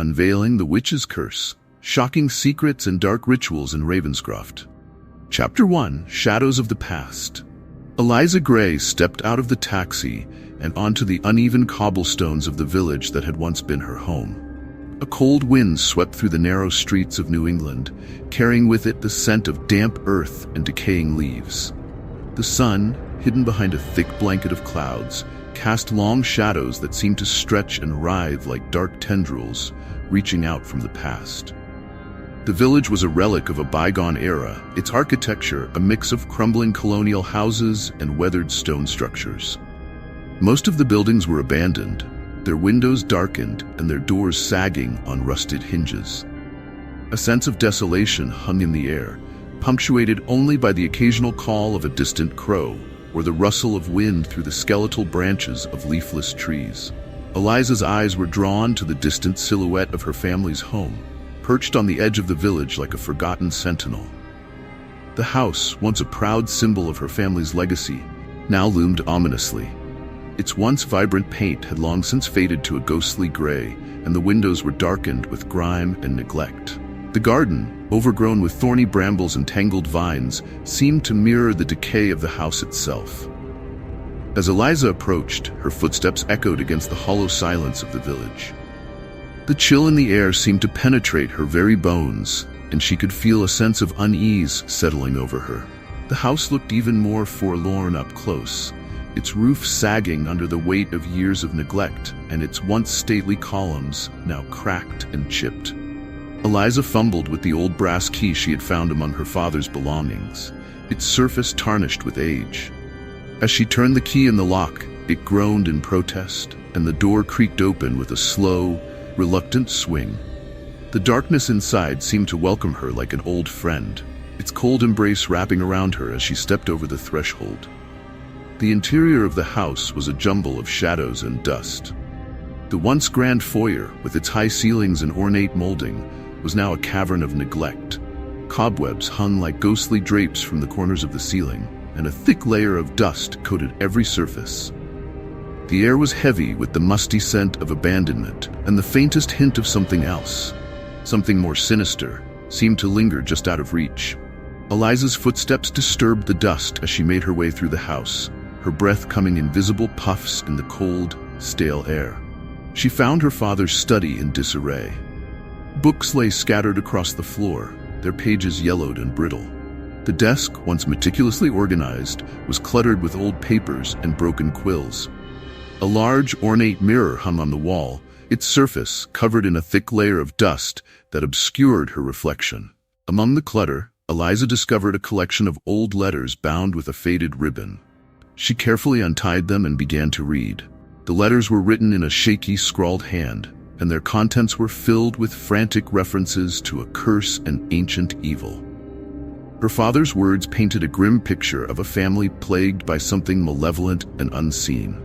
Unveiling the Witch's Curse, Shocking Secrets and Dark Rituals in Ravenscroft. Chapter 1, Shadows of the Past. Eliza Grey stepped out of the taxi and onto the uneven cobblestones of the village that had once been her home. A cold wind swept through the narrow streets of New England, carrying with it the scent of damp earth and decaying leaves. The sun, hidden behind a thick blanket of clouds, cast long shadows that seemed to stretch and writhe like dark tendrils, reaching out from the past. The village was a relic of a bygone era, its architecture a mix of crumbling colonial houses and weathered stone structures. Most of the buildings were abandoned, their windows darkened and their doors sagging on rusted hinges. A sense of desolation hung in the air, punctuated only by the occasional call of a distant crow or the rustle of wind through the skeletal branches of leafless trees. Eliza's eyes were drawn to the distant silhouette of her family's home, perched on the edge of the village like a forgotten sentinel. The house, once a proud symbol of her family's legacy, now loomed ominously. Its once vibrant paint had long since faded to a ghostly gray, and the windows were darkened with grime and neglect. The garden, overgrown with thorny brambles and tangled vines, seemed to mirror the decay of the house itself. As Eliza approached, her footsteps echoed against the hollow silence of the village. The chill in the air seemed to penetrate her very bones, and she could feel a sense of unease settling over her. The house looked even more forlorn up close, its roof sagging under the weight of years of neglect, and its once stately columns now cracked and chipped. Eliza fumbled with the old brass key she had found among her father's belongings, its surface tarnished with age. As she turned the key in the lock, it groaned in protest, and the door creaked open with a slow, reluctant swing. The darkness inside seemed to welcome her like an old friend, its cold embrace wrapping around her as she stepped over the threshold. The interior of the house was a jumble of shadows and dust. The once grand foyer, with its high ceilings and ornate molding, was now a cavern of neglect. Cobwebs hung like ghostly drapes from the corners of the ceiling, and a thick layer of dust coated every surface. The air was heavy with the musty scent of abandonment, and the faintest hint of something else, something more sinister, seemed to linger just out of reach. Eliza's footsteps disturbed the dust as she made her way through the house, her breath coming in visible puffs in the cold, stale air. She found her father's study in disarray. Books lay scattered across the floor, their pages yellowed and brittle. The desk, once meticulously organized, was cluttered with old papers and broken quills. A large, ornate mirror hung on the wall, its surface covered in a thick layer of dust that obscured her reflection. Among the clutter, Eliza discovered a collection of old letters bound with a faded ribbon. She carefully untied them and began to read. The letters were written in a shaky, scrawled hand, and their contents were filled with frantic references to a curse and ancient evil. Her father's words painted a grim picture of a family plagued by something malevolent and unseen.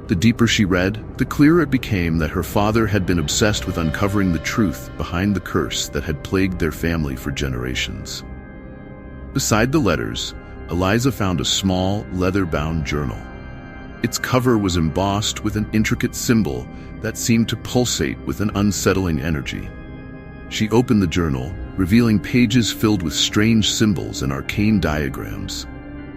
The deeper she read, the clearer it became that her father had been obsessed with uncovering the truth behind the curse that had plagued their family for generations. Beside the letters, Eliza found a small, leather-bound journal. Its cover was embossed with an intricate symbol that seemed to pulsate with an unsettling energy. She opened the journal, revealing pages filled with strange symbols and arcane diagrams.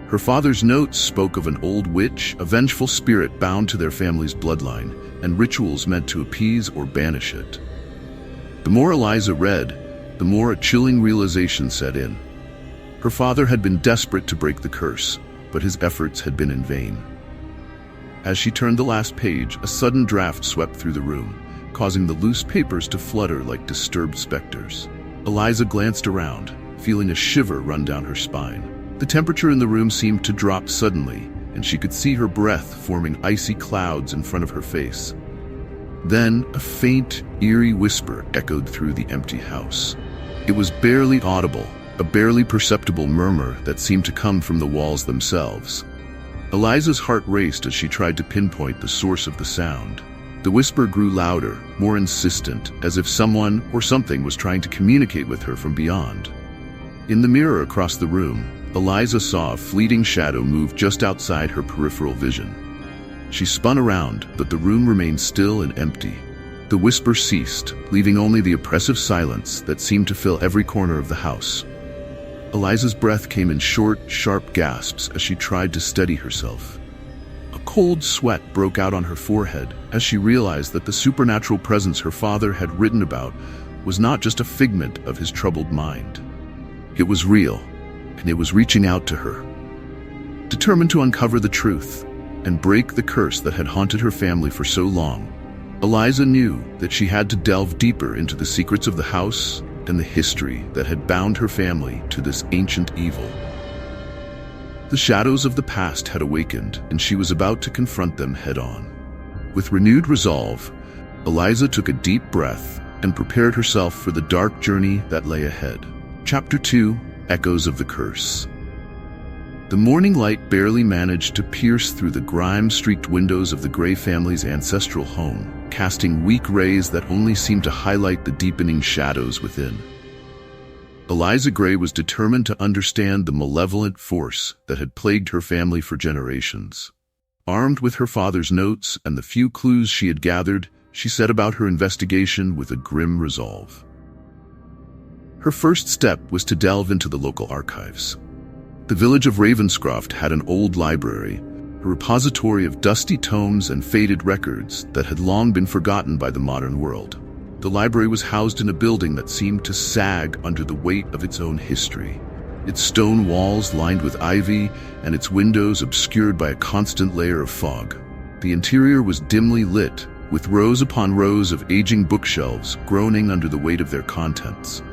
Her father's notes spoke of an old witch, a vengeful spirit bound to their family's bloodline, and rituals meant to appease or banish it. The more Eliza read, the more a chilling realization set in. Her father had been desperate to break the curse, but his efforts had been in vain. As she turned the last page, a sudden draft swept through the room, causing the loose papers to flutter like disturbed specters. Eliza glanced around, feeling a shiver run down her spine. The temperature in the room seemed to drop suddenly, and she could see her breath forming icy clouds in front of her face. Then, a faint, eerie whisper echoed through the empty house. It was barely audible, a barely perceptible murmur that seemed to come from the walls themselves. Eliza's heart raced as she tried to pinpoint the source of the sound. The whisper grew louder, more insistent, as if someone or something was trying to communicate with her from beyond. In the mirror across the room, Eliza saw a fleeting shadow move just outside her peripheral vision. She spun around, but the room remained still and empty. The whisper ceased, leaving only the oppressive silence that seemed to fill every corner of the house. Eliza's breath came in short, sharp gasps as she tried to steady herself. A cold sweat broke out on her forehead as she realized that the supernatural presence her father had written about was not just a figment of his troubled mind. It was real, and it was reaching out to her. Determined to uncover the truth and break the curse that had haunted her family for so long, Eliza knew that she had to delve deeper into the secrets of the house and the history that had bound her family to this ancient evil. The shadows of the past had awakened, and she was about to confront them head-on. With renewed resolve, Eliza took a deep breath and prepared herself for the dark journey that lay ahead. Chapter 2: Echoes of the Curse. The morning light barely managed to pierce through the grime-streaked windows of the Grey family's ancestral home, casting weak rays that only seemed to highlight the deepening shadows within. Eliza Grey was determined to understand the malevolent force that had plagued her family for generations. Armed with her father's notes and the few clues she had gathered, she set about her investigation with a grim resolve. Her first step was to delve into the local archives. The village of Ravenscroft had an old library, a repository of dusty tomes and faded records that had long been forgotten by the modern world. The library was housed in a building that seemed to sag under the weight of its own history. Its stone walls lined with ivy and its windows obscured by a constant layer of fog. The interior was dimly lit, with rows upon rows of aging bookshelves groaning under the weight of their contents.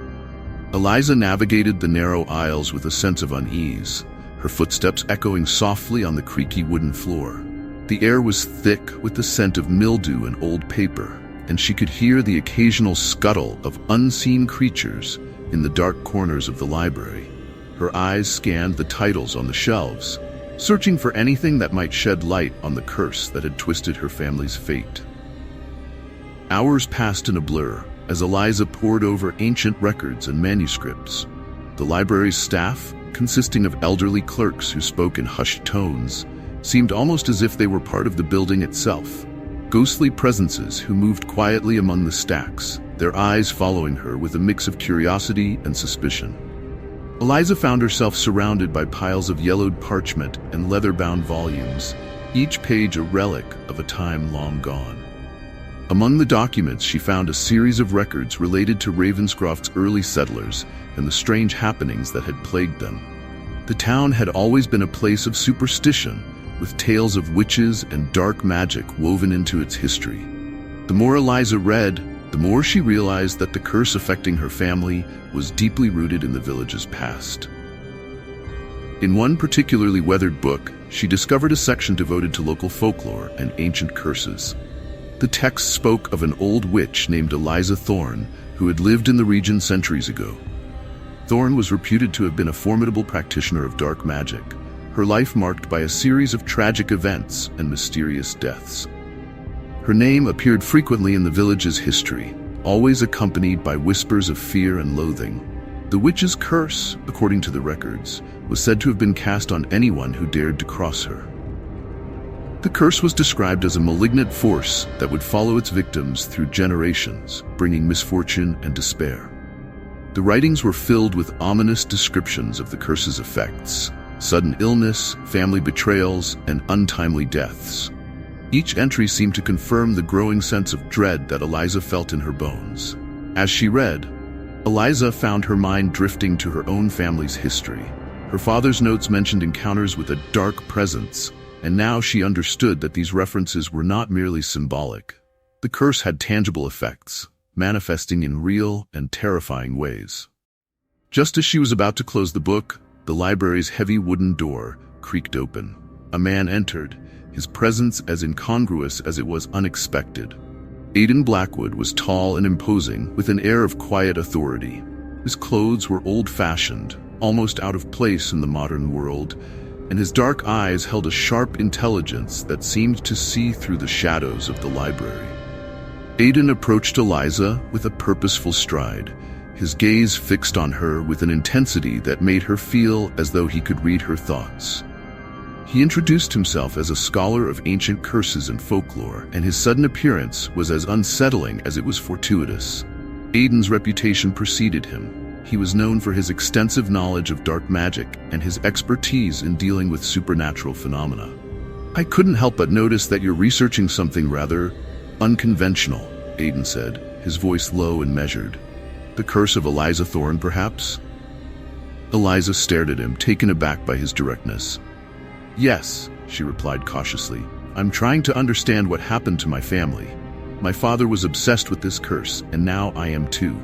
Eliza navigated the narrow aisles with a sense of unease, her footsteps echoing softly on the creaky wooden floor. The air was thick with the scent of mildew and old paper, and she could hear the occasional scuttle of unseen creatures in the dark corners of the library. Her eyes scanned the titles on the shelves, searching for anything that might shed light on the curse that had twisted her family's fate. Hours passed in a blur as Eliza pored over ancient records and manuscripts. The library's staff, consisting of elderly clerks who spoke in hushed tones, seemed almost as if they were part of the building itself. Ghostly presences who moved quietly among the stacks, their eyes following her with a mix of curiosity and suspicion. Eliza found herself surrounded by piles of yellowed parchment and leather-bound volumes, each page a relic of a time long gone. Among the documents, she found a series of records related to Ravenscroft's early settlers and the strange happenings that had plagued them. The town had always been a place of superstition, with tales of witches and dark magic woven into its history. The more Eliza read, the more she realized that the curse affecting her family was deeply rooted in the village's past. In one particularly weathered book, she discovered a section devoted to local folklore and ancient curses. The text spoke of an old witch named Eliza Thorne, who had lived in the region centuries ago. Thorne was reputed to have been a formidable practitioner of dark magic, her life marked by a series of tragic events and mysterious deaths. Her name appeared frequently in the village's history, always accompanied by whispers of fear and loathing. The witch's curse, according to the records, was said to have been cast on anyone who dared to cross her. The curse was described as a malignant force that would follow its victims through generations, bringing misfortune and despair. The writings were filled with ominous descriptions of the curse's effects: sudden illness, family betrayals, and untimely deaths. Each entry seemed to confirm the growing sense of dread that Eliza felt in her bones. As she read, Eliza found her mind drifting to her own family's history. Her father's notes mentioned encounters with a dark presence, and now she understood that these references were not merely symbolic. The curse had tangible effects, manifesting in real and terrifying ways. Just as she was about to close the book, the library's heavy wooden door creaked open. A man entered, his presence as incongruous as it was unexpected. Aidan Blackwood was tall and imposing, with an air of quiet authority. His clothes were old-fashioned, almost out of place in the modern world, and his dark eyes held a sharp intelligence that seemed to see through the shadows of the library. Aidan approached Eliza with a purposeful stride, his gaze fixed on her with an intensity that made her feel as though he could read her thoughts. He introduced himself as a scholar of ancient curses and folklore, and his sudden appearance was as unsettling as it was fortuitous. Aidan's reputation preceded him. He was known for his extensive knowledge of dark magic and his expertise in dealing with supernatural phenomena. "I couldn't help but notice that you're researching something rather unconventional," Aidan said, his voice low and measured. "The curse of Eliza Thorne, perhaps?" Eliza stared at him, taken aback by his directness. "Yes," she replied cautiously. "I'm trying to understand what happened to my family. My father was obsessed with this curse, and now I am too."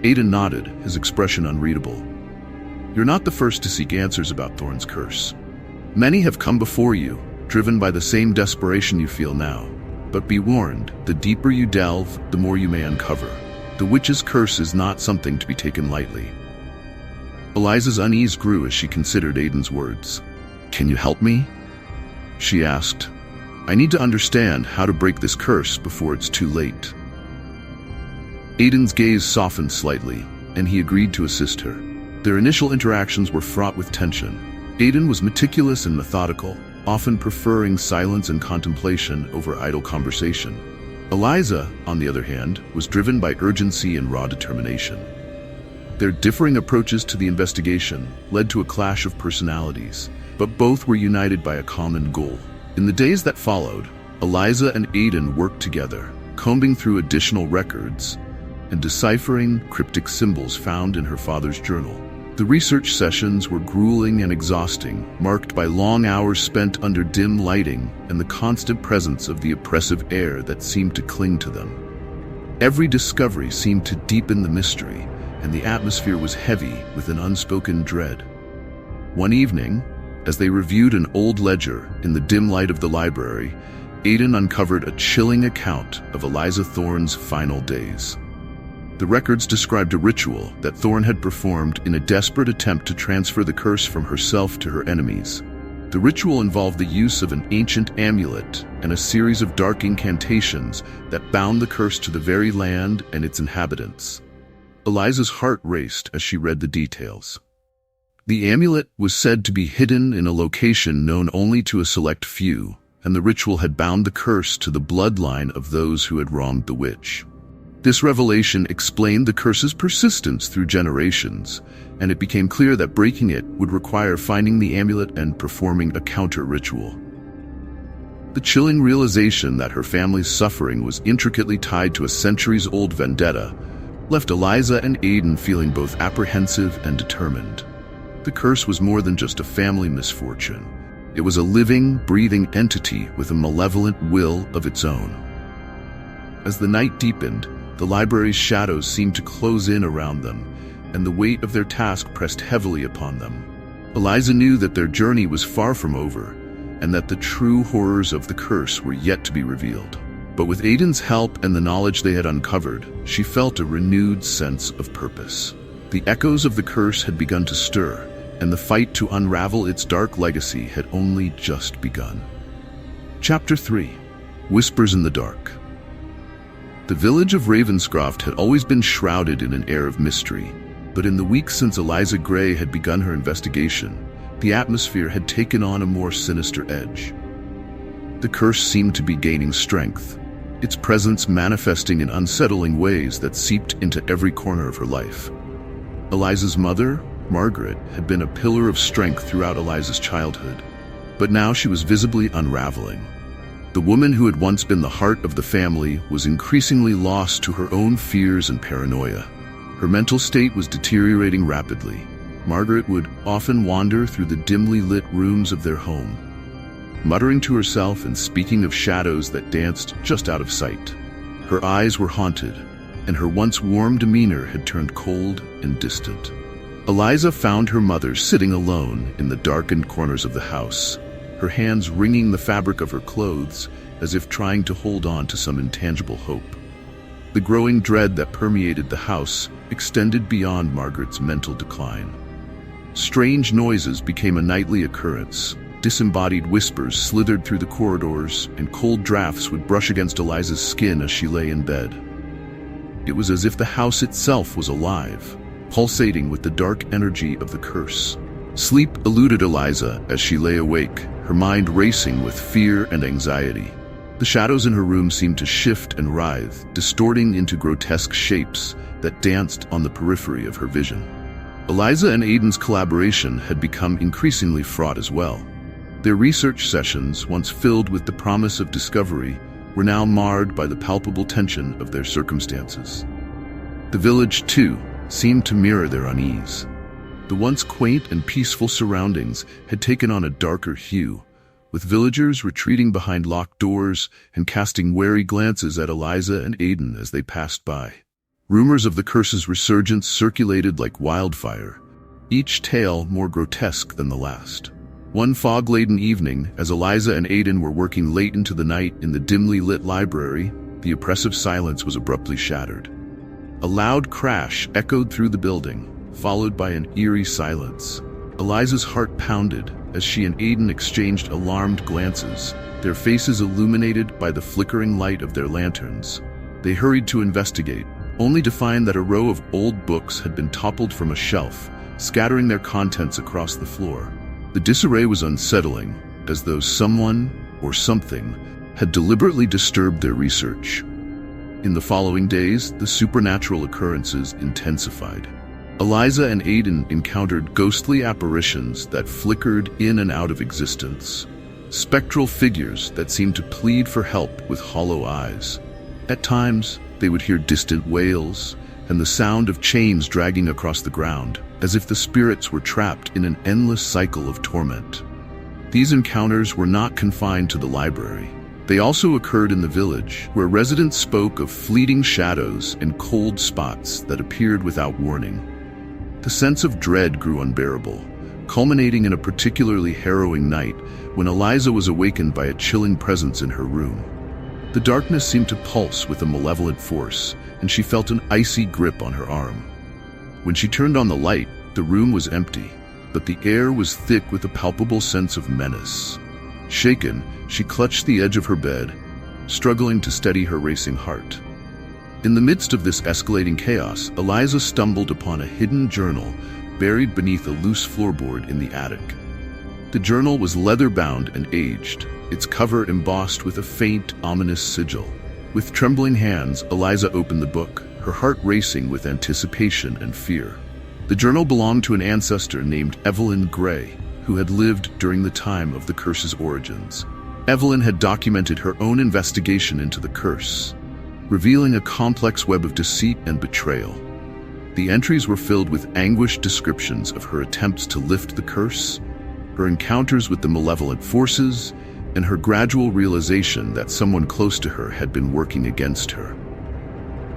Aidan nodded, his expression unreadable. "You're not the first to seek answers about Thorne's curse. Many have come before you, driven by the same desperation you feel now. But be warned, the deeper you delve, the more you may uncover. The witch's curse is not something to be taken lightly." Eliza's unease grew as she considered Aidan's words. "Can you help me?" she asked. "I need to understand how to break this curse before it's too late." Aidan's gaze softened slightly, and he agreed to assist her. Their initial interactions were fraught with tension. Aidan was meticulous and methodical, often preferring silence and contemplation over idle conversation. Eliza, on the other hand, was driven by urgency and raw determination. Their differing approaches to the investigation led to a clash of personalities, but both were united by a common goal. In the days that followed, Eliza and Aidan worked together, combing through additional records and deciphering cryptic symbols found in her father's journal. The research sessions were grueling and exhausting, marked by long hours spent under dim lighting and the constant presence of the oppressive air that seemed to cling to them. Every discovery seemed to deepen the mystery, and the atmosphere was heavy with an unspoken dread. One evening, as they reviewed an old ledger in the dim light of the library, Aidan uncovered a chilling account of Eliza Thorne's final days. The records described a ritual that Thorne had performed in a desperate attempt to transfer the curse from herself to her enemies. The ritual involved the use of an ancient amulet and a series of dark incantations that bound the curse to the very land and its inhabitants. Eliza's heart raced as she read the details. The amulet was said to be hidden in a location known only to a select few, and the ritual had bound the curse to the bloodline of those who had wronged the witch. This revelation explained the curse's persistence through generations, and it became clear that breaking it would require finding the amulet and performing a counter-ritual. The chilling realization that her family's suffering was intricately tied to a centuries-old vendetta left Eliza and Aidan feeling both apprehensive and determined. The curse was more than just a family misfortune. It was a living, breathing entity with a malevolent will of its own. As the night deepened, the library's shadows seemed to close in around them, and the weight of their task pressed heavily upon them. Eliza knew that their journey was far from over, and that the true horrors of the curse were yet to be revealed. But with Aidan's help and the knowledge they had uncovered, she felt a renewed sense of purpose. The echoes of the curse had begun to stir, and the fight to unravel its dark legacy had only just begun. Chapter 3. Whispers in the Dark. The village of Ravenscroft had always been shrouded in an air of mystery, but in the weeks since Eliza Grey had begun her investigation, the atmosphere had taken on a more sinister edge. The curse seemed to be gaining strength, its presence manifesting in unsettling ways that seeped into every corner of her life. Eliza's mother, Margaret, had been a pillar of strength throughout Eliza's childhood, but now she was visibly unraveling. The woman who had once been the heart of the family was increasingly lost to her own fears and paranoia. Her mental state was deteriorating rapidly. Margaret would often wander through the dimly lit rooms of their home, muttering to herself and speaking of shadows that danced just out of sight. Her eyes were haunted, and her once warm demeanor had turned cold and distant. Eliza found her mother sitting alone in the darkened corners of the house, her hands wringing the fabric of her clothes as if trying to hold on to some intangible hope. The growing dread that permeated the house extended beyond Margaret's mental decline. Strange noises became a nightly occurrence. Disembodied whispers slithered through the corridors, and cold drafts would brush against Eliza's skin as she lay in bed. It was as if the house itself was alive, pulsating with the dark energy of the curse. Sleep eluded Eliza as she lay awake, her mind racing with fear and anxiety. The shadows in her room seemed to shift and writhe, distorting into grotesque shapes that danced on the periphery of her vision. Eliza and Aiden's collaboration had become increasingly fraught as well. Their research sessions, once filled with the promise of discovery, were now marred by the palpable tension of their circumstances. The village, too, seemed to mirror their unease. The once quaint and peaceful surroundings had taken on a darker hue, with villagers retreating behind locked doors and casting wary glances at Eliza and Aiden as they passed by. Rumors of the curse's resurgence circulated like wildfire, each tale more grotesque than the last. One fog-laden evening, as Eliza and Aiden were working late into the night in the dimly lit library, the oppressive silence was abruptly shattered. A loud crash echoed through the building, followed by an eerie silence. Eliza's heart pounded as she and Aiden exchanged alarmed glances, their faces illuminated by the flickering light of their lanterns. They hurried to investigate, only to find that a row of old books had been toppled from a shelf, scattering their contents across the floor. The disarray was unsettling, as though someone or something had deliberately disturbed their research. In the following days, the supernatural occurrences intensified. Eliza and Aiden encountered ghostly apparitions that flickered in and out of existence, spectral figures that seemed to plead for help with hollow eyes. At times, they would hear distant wails and the sound of chains dragging across the ground, as if the spirits were trapped in an endless cycle of torment. These encounters were not confined to the library. They also occurred in the village, where residents spoke of fleeting shadows and cold spots that appeared without warning. The sense of dread grew unbearable, culminating in a particularly harrowing night when Eliza was awakened by a chilling presence in her room. The darkness seemed to pulse with a malevolent force, and she felt an icy grip on her arm. When she turned on the light, the room was empty, but the air was thick with a palpable sense of menace. Shaken, she clutched the edge of her bed, struggling to steady her racing heart. In the midst of this escalating chaos, Eliza stumbled upon a hidden journal buried beneath a loose floorboard in the attic. The journal was leather-bound and aged, its cover embossed with a faint, ominous sigil. With trembling hands, Eliza opened the book, her heart racing with anticipation and fear. The journal belonged to an ancestor named Eliza Grey, who had lived during the time of the curse's origins. Evelyn had documented her own investigation into the curse, revealing a complex web of deceit and betrayal. The entries were filled with anguished descriptions of her attempts to lift the curse, her encounters with the malevolent forces, and her gradual realization that someone close to her had been working against her.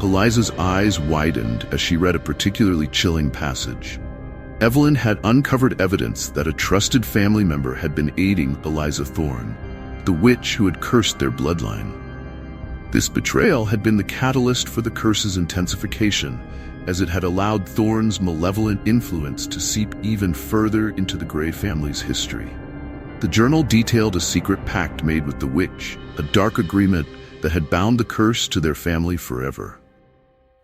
Eliza's eyes widened as she read a particularly chilling passage. Evelyn had uncovered evidence that a trusted family member had been aiding Eliza Thorne, the witch who had cursed their bloodline. This betrayal had been the catalyst for the curse's intensification, as it had allowed Thorne's malevolent influence to seep even further into the Grey family's history. The journal detailed a secret pact made with the witch, a dark agreement that had bound the curse to their family forever.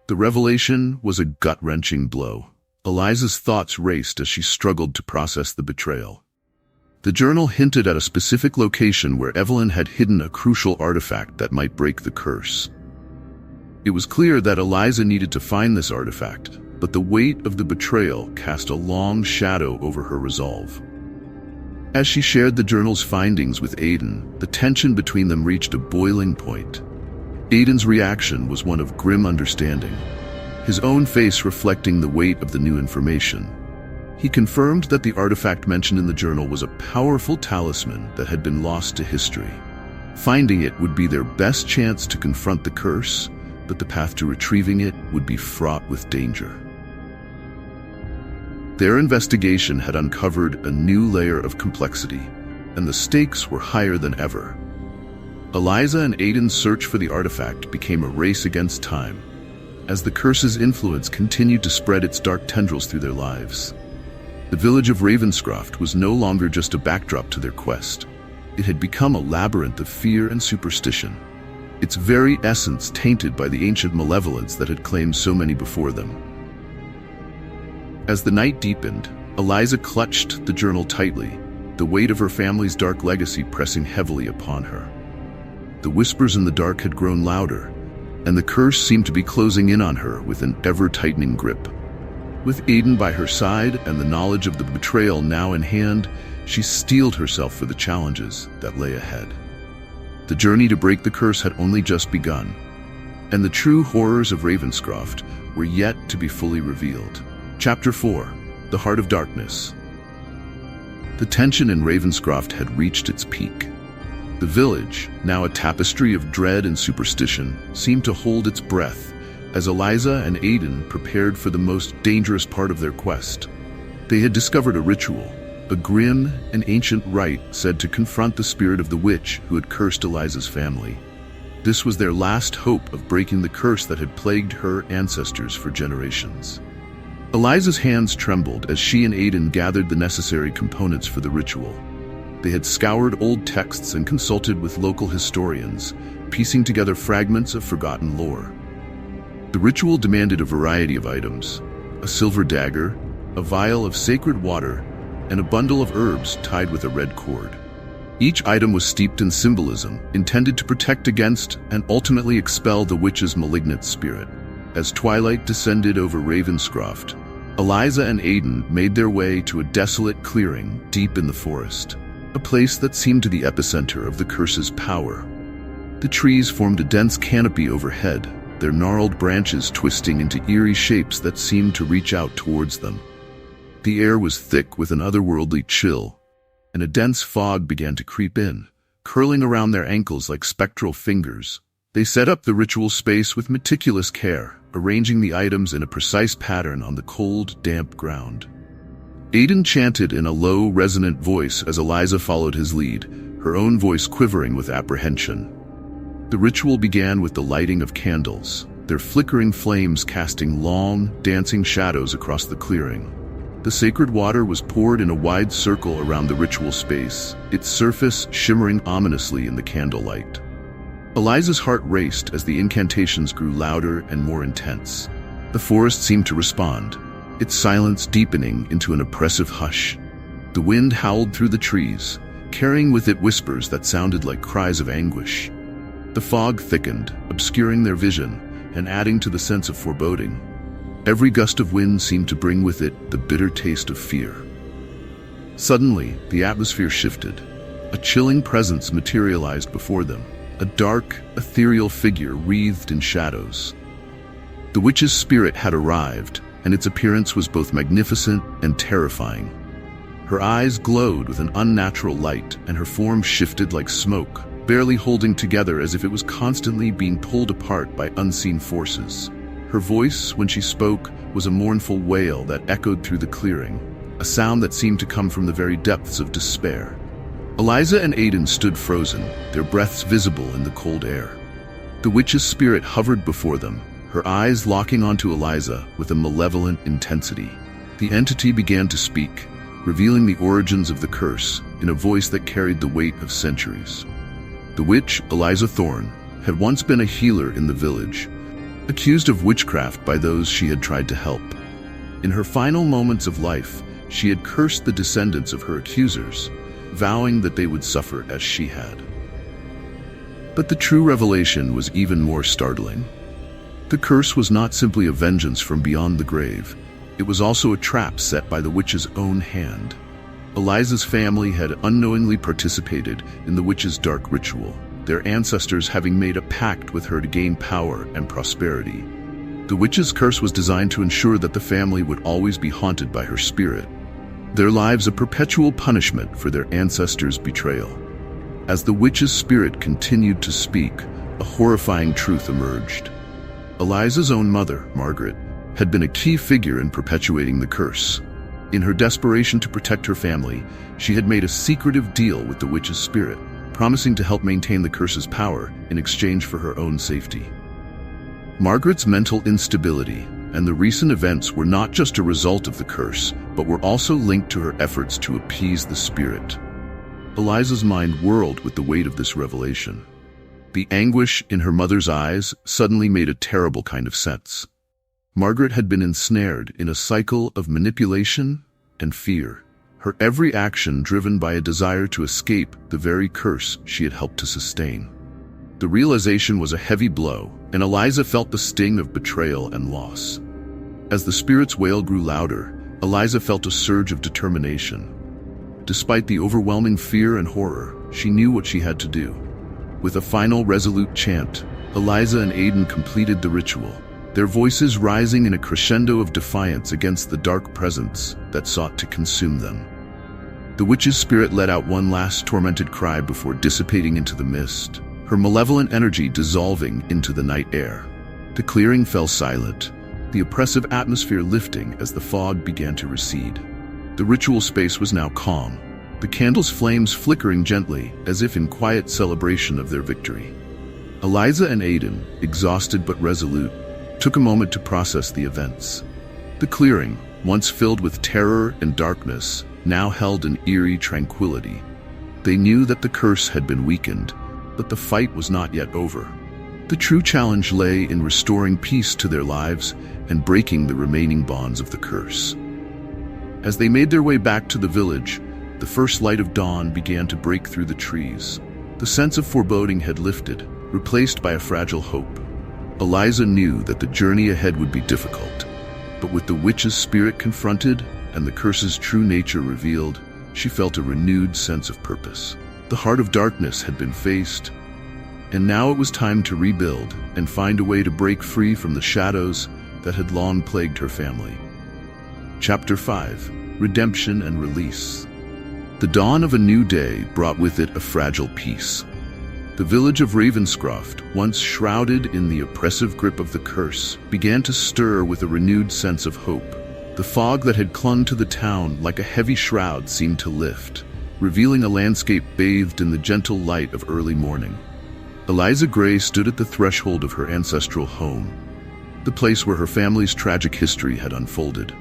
The revelation was a gut-wrenching blow. Eliza's thoughts raced as she struggled to process the betrayal. The journal hinted at a specific location where Evelyn had hidden a crucial artifact that might break the curse. It was clear that Eliza needed to find this artifact, but the weight of the betrayal cast a long shadow over her resolve. As she shared the journal's findings with Aiden, the tension between them reached a boiling point. Aiden's reaction was one of grim understanding, his own face reflecting the weight of the new information. He confirmed that the artifact mentioned in the journal was a powerful talisman that had been lost to history. Finding it would be their best chance to confront the curse, but the path to retrieving it would be fraught with danger. Their investigation had uncovered a new layer of complexity, and the stakes were higher than ever. Eliza and Aiden's search for the artifact became a race against time, as the curse's influence continued to spread its dark tendrils through their lives. The village of Ravenscroft was no longer just a backdrop to their quest. It had become a labyrinth of fear and superstition, its very essence tainted by the ancient malevolence that had claimed so many before them. As the night deepened, Eliza clutched the journal tightly, the weight of her family's dark legacy pressing heavily upon her. The whispers in the dark had grown louder, and the curse seemed to be closing in on her with an ever-tightening grip. With Aiden by her side and the knowledge of the betrayal now in hand, she steeled herself for the challenges that lay ahead. The journey to break the curse had only just begun, and the true horrors of Ravenscroft were yet to be fully revealed. Chapter 4: The Heart of Darkness. The tension in Ravenscroft had reached its peak. The village, now a tapestry of dread and superstition, seemed to hold its breath as Eliza and Aiden prepared for the most dangerous part of their quest. They had discovered a ritual, a grim and ancient rite said to confront the spirit of the witch who had cursed Eliza's family. This was their last hope of breaking the curse that had plagued her ancestors for generations. Eliza's hands trembled as she and Aiden gathered the necessary components for the ritual. They had scoured old texts and consulted with local historians, piecing together fragments of forgotten lore. The ritual demanded a variety of items: a silver dagger, a vial of sacred water, and a bundle of herbs tied with a red cord. Each item was steeped in symbolism, intended to protect against and ultimately expel the witch's malignant spirit. As twilight descended over Ravenscroft, Eliza and Aiden made their way to a desolate clearing deep in the forest, a place that seemed to the epicenter of the curse's power. The trees formed a dense canopy overhead, their gnarled branches twisting into eerie shapes that seemed to reach out towards them. The air was thick with an otherworldly chill, and a dense fog began to creep in, curling around their ankles like spectral fingers. They set up the ritual space with meticulous care, arranging the items in a precise pattern on the cold, damp ground. Aiden chanted in a low, resonant voice as Eliza followed his lead, her own voice quivering with apprehension. The ritual began with the lighting of candles, their flickering flames casting long, dancing shadows across the clearing. The sacred water was poured in a wide circle around the ritual space, its surface shimmering ominously in the candlelight. Eliza's heart raced as the incantations grew louder and more intense. The forest seemed to respond, its silence deepening into an oppressive hush. The wind howled through the trees, carrying with it whispers that sounded like cries of anguish. The fog thickened, obscuring their vision and adding to the sense of foreboding. Every gust of wind seemed to bring with it the bitter taste of fear. Suddenly, the atmosphere shifted. A chilling presence materialized before them, a dark, ethereal figure wreathed in shadows. The witch's spirit had arrived, and its appearance was both magnificent and terrifying. Her eyes glowed with an unnatural light, and her form shifted like smoke, barely holding together as if it was constantly being pulled apart by unseen forces. Her voice, when she spoke, was a mournful wail that echoed through the clearing, a sound that seemed to come from the very depths of despair. Eliza and Aiden stood frozen, their breaths visible in the cold air. The witch's spirit hovered before them, her eyes locking onto Eliza with a malevolent intensity. The entity began to speak, revealing the origins of the curse in a voice that carried the weight of centuries. The witch, Eliza Thorne, had once been a healer in the village, accused of witchcraft by those she had tried to help. In her final moments of life, she had cursed the descendants of her accusers, vowing that they would suffer as she had. But the true revelation was even more startling. The curse was not simply a vengeance from beyond the grave. It was also a trap set by the witch's own hand. Eliza's family had unknowingly participated in the witch's dark ritual, their ancestors having made a pact with her to gain power and prosperity. The witch's curse was designed to ensure that the family would always be haunted by her spirit, their lives a perpetual punishment for their ancestors' betrayal. As the witch's spirit continued to speak, a horrifying truth emerged. Eliza's own mother, Margaret, had been a key figure in perpetuating the curse. In her desperation to protect her family, she had made a secretive deal with the witch's spirit, promising to help maintain the curse's power in exchange for her own safety. Margaret's mental instability and the recent events were not just a result of the curse, but were also linked to her efforts to appease the spirit. Eliza's mind whirled with the weight of this revelation. The anguish in her mother's eyes suddenly made a terrible kind of sense. Margaret had been ensnared in a cycle of manipulation, and fear, her every action driven by a desire to escape the very curse she had helped to sustain. The realization was a heavy blow, and Eliza felt the sting of betrayal and loss. As the spirit's wail grew louder, Eliza felt a surge of determination. Despite the overwhelming fear and horror, she knew what she had to do. With a final resolute chant, Eliza and Aidan completed the ritual, their voices rising in a crescendo of defiance against the dark presence that sought to consume them. The witch's spirit let out one last tormented cry before dissipating into the mist, her malevolent energy dissolving into the night air. The clearing fell silent, the oppressive atmosphere lifting as the fog began to recede. The ritual space was now calm, the candles' flames flickering gently as if in quiet celebration of their victory. Eliza and Aidan, exhausted but resolute, took a moment to process the events. The clearing, once filled with terror and darkness, now held an eerie tranquility. They knew that the curse had been weakened, but the fight was not yet over. The true challenge lay in restoring peace to their lives and breaking the remaining bonds of the curse. As they made their way back to the village, the first light of dawn began to break through the trees. The sense of foreboding had lifted, replaced by a fragile hope. Eliza knew that the journey ahead would be difficult, but with the witch's spirit confronted and the curse's true nature revealed, she felt a renewed sense of purpose. The heart of darkness had been faced, and now it was time to rebuild and find a way to break free from the shadows that had long plagued her family. Chapter 5: Redemption and Release. The dawn of a new day brought with it a fragile peace. The village of Ravenscroft, once shrouded in the oppressive grip of the curse, began to stir with a renewed sense of hope. The fog that had clung to the town like a heavy shroud seemed to lift, revealing a landscape bathed in the gentle light of early morning. Eliza Grey stood at the threshold of her ancestral home, the place where her family's tragic history had unfolded.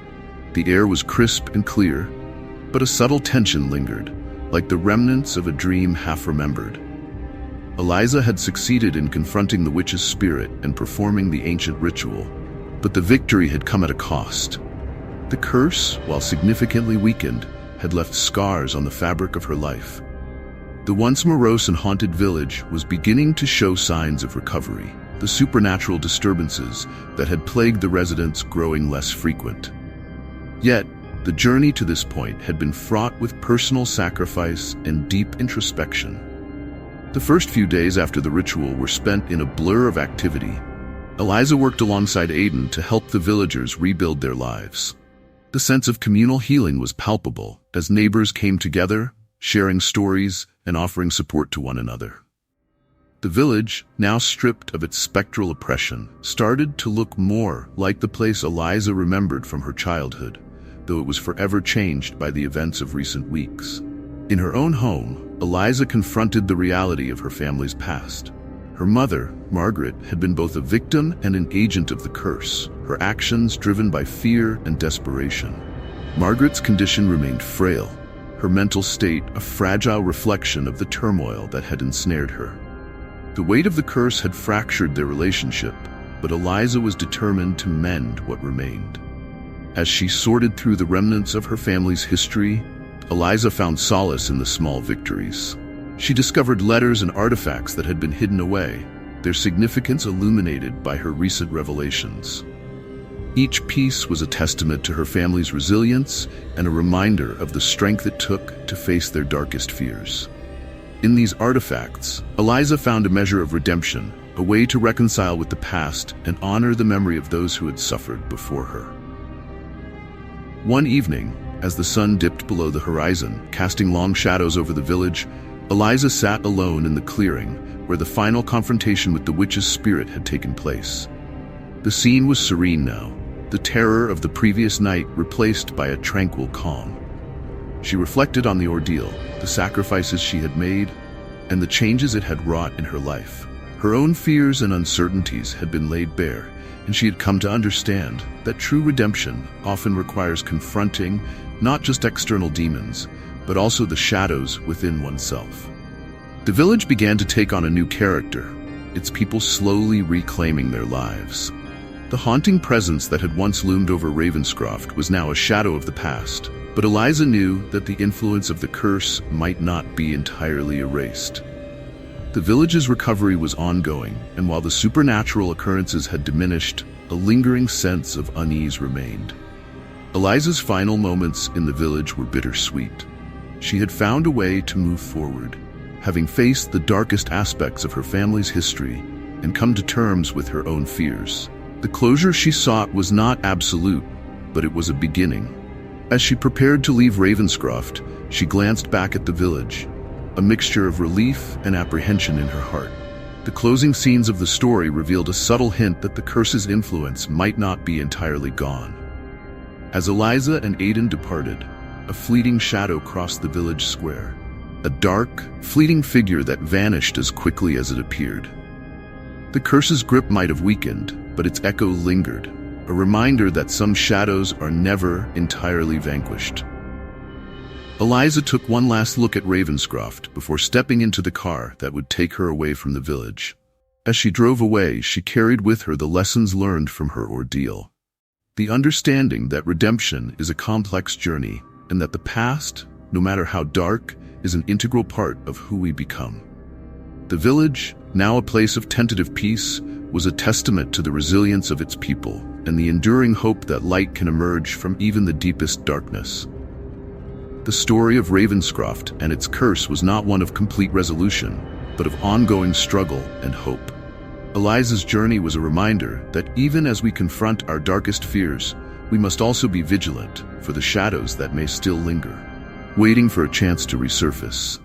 The air was crisp and clear, but a subtle tension lingered, like the remnants of a dream half-remembered. Eliza had succeeded in confronting the witch's spirit and performing the ancient ritual, but the victory had come at a cost. The curse, while significantly weakened, had left scars on the fabric of her life. The once morose and haunted village was beginning to show signs of recovery, the supernatural disturbances that had plagued the residents growing less frequent. Yet, the journey to this point had been fraught with personal sacrifice and deep introspection. The first few days after the ritual were spent in a blur of activity. Eliza worked alongside Aidan to help the villagers rebuild their lives. The sense of communal healing was palpable as neighbors came together, sharing stories and offering support to one another. The village, now stripped of its spectral oppression, started to look more like the place Eliza remembered from her childhood, though it was forever changed by the events of recent weeks. In her own home, Eliza confronted the reality of her family's past. Her mother, Margaret, had been both a victim and an agent of the curse, her actions driven by fear and desperation. Margaret's condition remained frail, her mental state a fragile reflection of the turmoil that had ensnared her. The weight of the curse had fractured their relationship, but Eliza was determined to mend what remained. As she sorted through the remnants of her family's history, Eliza found solace in the small victories. She discovered letters and artifacts that had been hidden away, their significance illuminated by her recent revelations. Each piece was a testament to her family's resilience and a reminder of the strength it took to face their darkest fears. In these artifacts, Eliza found a measure of redemption, a way to reconcile with the past and honor the memory of those who had suffered before her. One evening, as the sun dipped below the horizon, casting long shadows over the village, Eliza sat alone in the clearing, where the final confrontation with the witch's spirit had taken place. The scene was serene now, the terror of the previous night replaced by a tranquil calm. She reflected on the ordeal, the sacrifices she had made, and the changes it had wrought in her life. Her own fears and uncertainties had been laid bare, and she had come to understand that true redemption often requires confronting not just external demons, but also the shadows within oneself. The village began to take on a new character, its people slowly reclaiming their lives. The haunting presence that had once loomed over Ravenscroft was now a shadow of the past, But Eliza knew that the influence of the curse might not be entirely erased. The village's recovery was ongoing, and while the supernatural occurrences had diminished, a lingering sense of unease remained. Eliza's final moments in the village were bittersweet. She had found a way to move forward, having faced the darkest aspects of her family's history and come to terms with her own fears. The closure she sought was not absolute, but it was a beginning. As she prepared to leave Ravenscroft, she glanced back at the village, a mixture of relief and apprehension in her heart. The closing scenes of the story revealed a subtle hint that the curse's influence might not be entirely gone. As Eliza and Aidan departed, a fleeting shadow crossed the village square, a dark, fleeting figure that vanished as quickly as it appeared. The curse's grip might have weakened, but its echo lingered, a reminder that some shadows are never entirely vanquished. Eliza took one last look at Ravenscroft before stepping into the car that would take her away from the village. As she drove away, she carried with her the lessons learned from her ordeal. The understanding that redemption is a complex journey, and that the past, no matter how dark, is an integral part of who we become. The village, now a place of tentative peace, was a testament to the resilience of its people and the enduring hope that light can emerge from even the deepest darkness. The story of Ravenscroft and its curse was not one of complete resolution, but of ongoing struggle and hope. Eliza's journey was a reminder that even as we confront our darkest fears, we must also be vigilant for the shadows that may still linger, waiting for a chance to resurface.